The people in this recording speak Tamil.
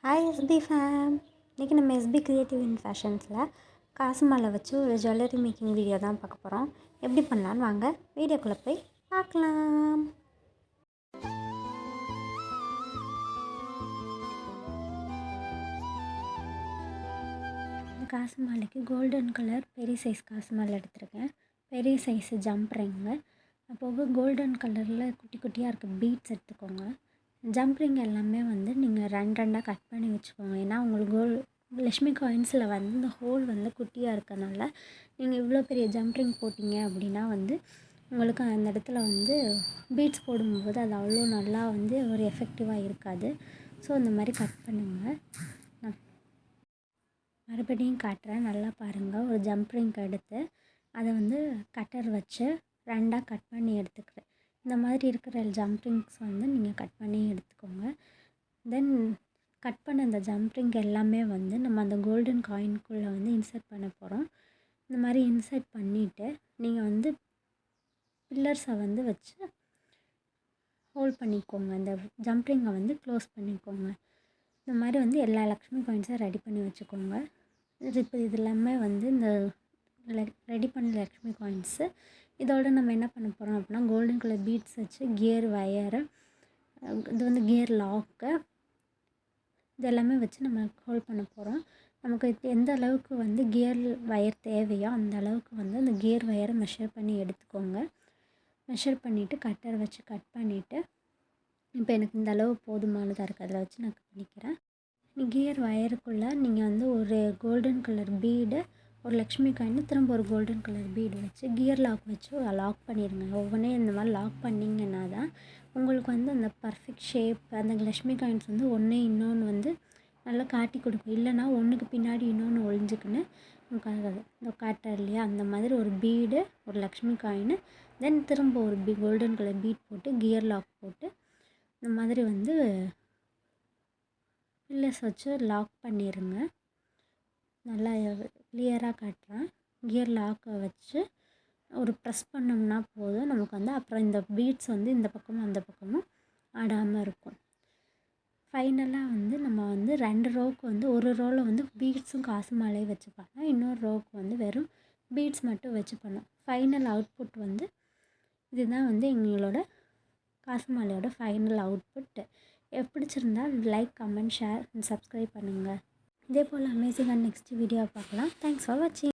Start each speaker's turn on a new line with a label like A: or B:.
A: Hi SP fame. இன்றைக்கி நம்ம எஸ்பி க்ரியேட்டிவ் இன் ஃபேஷன்ஸில் காசு மாலை வச்சு ஒரு ஜுவல்லரி மேக்கிங் வீடியோ தான் பார்க்க போகிறோம். எப்படி பண்ணலான்னு வாங்க வீடியோக்குள்ளே போய் பார்க்கலாம். இந்த காசு மாலைக்கு கோல்டன் கலர் பெரிய சைஸ் காசு மாலை எடுத்துருக்கேன். பெரிய சைஸு ஜம்ப் ரிங்கு, அப்போது கோல்டன் கலரில் குட்டி குட்டியாக இருக்க பீட்ஸ் எடுத்துக்கோங்க. ஜம்ப் ரிங் எல்லாமே வந்து நீங்கள் ரெண்டாக கட் பண்ணி வச்சுக்கோங்க. ஏன்னா உங்களுக்கு லக்ஷ்மி காயின்ஸில் வந்து இந்த ஹோல் வந்து குட்டியாக இருக்கனால நீங்கள் இவ்வளோ பெரிய ஜம்ப் ரிங் போட்டிங்க அப்படின்னா வந்து உங்களுக்கு அந்த இடத்துல வந்து பீட்ஸ் போடும்போது அது அவ்வளோ நல்லா வந்து ஒரு எஃபெக்டிவாக இருக்காது. ஸோ இந்த மாதிரி கட் பண்ணுங்கள். நான் மறுபடியும் காட்டுறேன், நல்லா பாருங்கள். ஒரு ஜம்ப் ரிங் எடுத்து அதை வந்து கட்டர் வச்சு ரெண்டாக கட் பண்ணி எடுத்துக்கிறேன். இந்த மாதிரி இருக்கிற ஜம்ப் ரிங்ஸ் வந்து நீங்கள் கட் பண்ணி எடுத்துக்கோங்க. தென் கட் பண்ண அந்த ஜம்ப் ரிங் எல்லாமே வந்து நம்ம அந்த கோல்டன் காயின்குள்ளே வந்து இன்சர்ட் பண்ண போகிறோம். இந்த மாதிரி இன்சர்ட் பண்ணிவிட்டு நீங்கள் வந்து பில்லர்ஸை வந்து வச்சு ஹோல்ட் பண்ணிக்கோங்க. அந்த ஜம்ப் ரிங்கை வந்து க்ளோஸ் பண்ணிக்கோங்க. இந்த மாதிரி வந்து எல்லா லக்ஷ்மி காயின்ஸும் ரெடி பண்ணி வச்சுக்கோங்க. இப்போ இது எல்லாமே வந்து இந்த ரெடி பண்ண லக்ஷ்மி காயின்ஸு. இதோட நம்ம என்ன பண்ண போகிறோம் அப்படின்னா கோல்டன் கலர் பீட்ஸ் வச்சு கியர் வயரு, இது வந்து கியர் லாக்கு, இது எல்லாமே வச்சு நம்ம ஹோல்ட் பண்ண போகிறோம். நமக்கு எந்த அளவுக்கு வந்து கியர் வயர் தேவையோ அந்த அளவுக்கு வந்து அந்த கியர் வயரை மெஷர் பண்ணி எடுத்துக்கோங்க. மெஷர் பண்ணிவிட்டு கட்டர் வச்சு கட் பண்ணிவிட்டு இப்போ எனக்கு இந்த அளவு போதுமானதாக இருக்குது, அதில் வச்சு நான் பண்ணிக்கிறேன். கியர் வயருக்குள்ளே நீங்கள் வந்து ஒரு கோல்டன் கலர் பீடு, ஒரு லக்ஷ்மி காயின், திரும்ப ஒரு கோல்டன் கலர் பீடு வச்சு கியர் லாக் வச்சு லாக் பண்ணிடுங்க. ஒவ்வொன்றே இந்த மாதிரி லாக் பண்ணிங்கன்னா தான் உங்களுக்கு வந்து அந்த பர்ஃபெக்ட் ஷேப், அந்த லக்ஷ்மி காயின்ஸ் வந்து ஒன்று இன்னொன்று வந்து நல்லா காட்டி கொடுக்கும். இல்லைனா ஒன்றுக்கு பின்னாடி இன்னொன்று ஒழிஞ்சிக்குன்னு இந்த காட்டுற இல்லையா, அந்த மாதிரி ஒரு பீடு, ஒரு லக்ஷ்மி காயின், தென் திரும்ப ஒரு கோல்டன் கலர் பீட் போட்டு கியர் லாக் போட்டு இந்த மாதிரி வந்து பில்லர்ஸ் வச்சு லாக் பண்ணிடுங்க. நல்லா கிளியராக காட்டுறேன். கியர் லாக்கை வச்சு ஒரு ப்ரெஸ் பண்ணோம்னா போதும், நமக்கு வந்து அப்புறம் இந்த பீட்ஸ் வந்து இந்த பக்கமும் அந்த பக்கமும் ஆடாமல் இருக்கும். ஃபைனலாக வந்து நம்ம வந்து 2 ரோவுக்கு வந்து ஒரு ரோவில் வந்து பீட்ஸும் காசு மாலையும் வச்சு பண்ணோம், இன்னொரு ரோவுக்கு வந்து வெறும் பீட்ஸ் மட்டும் வச்சு பண்ணோம். ஃபைனல் அவுட்புட் வந்து இதுதான் வந்து எங்களோட காசு மாலையோட ஃபைனல் அவுட்புட். பிடிச்சிருந்தால் like, comment, share and subscribe பண்ணுங்கள். இதே போல் அமேசிங்கான நெக்ஸ்ட் வீடியோ பார்க்கலாம். தேங்க்ஸ் ஃபார் வாட்சிங்.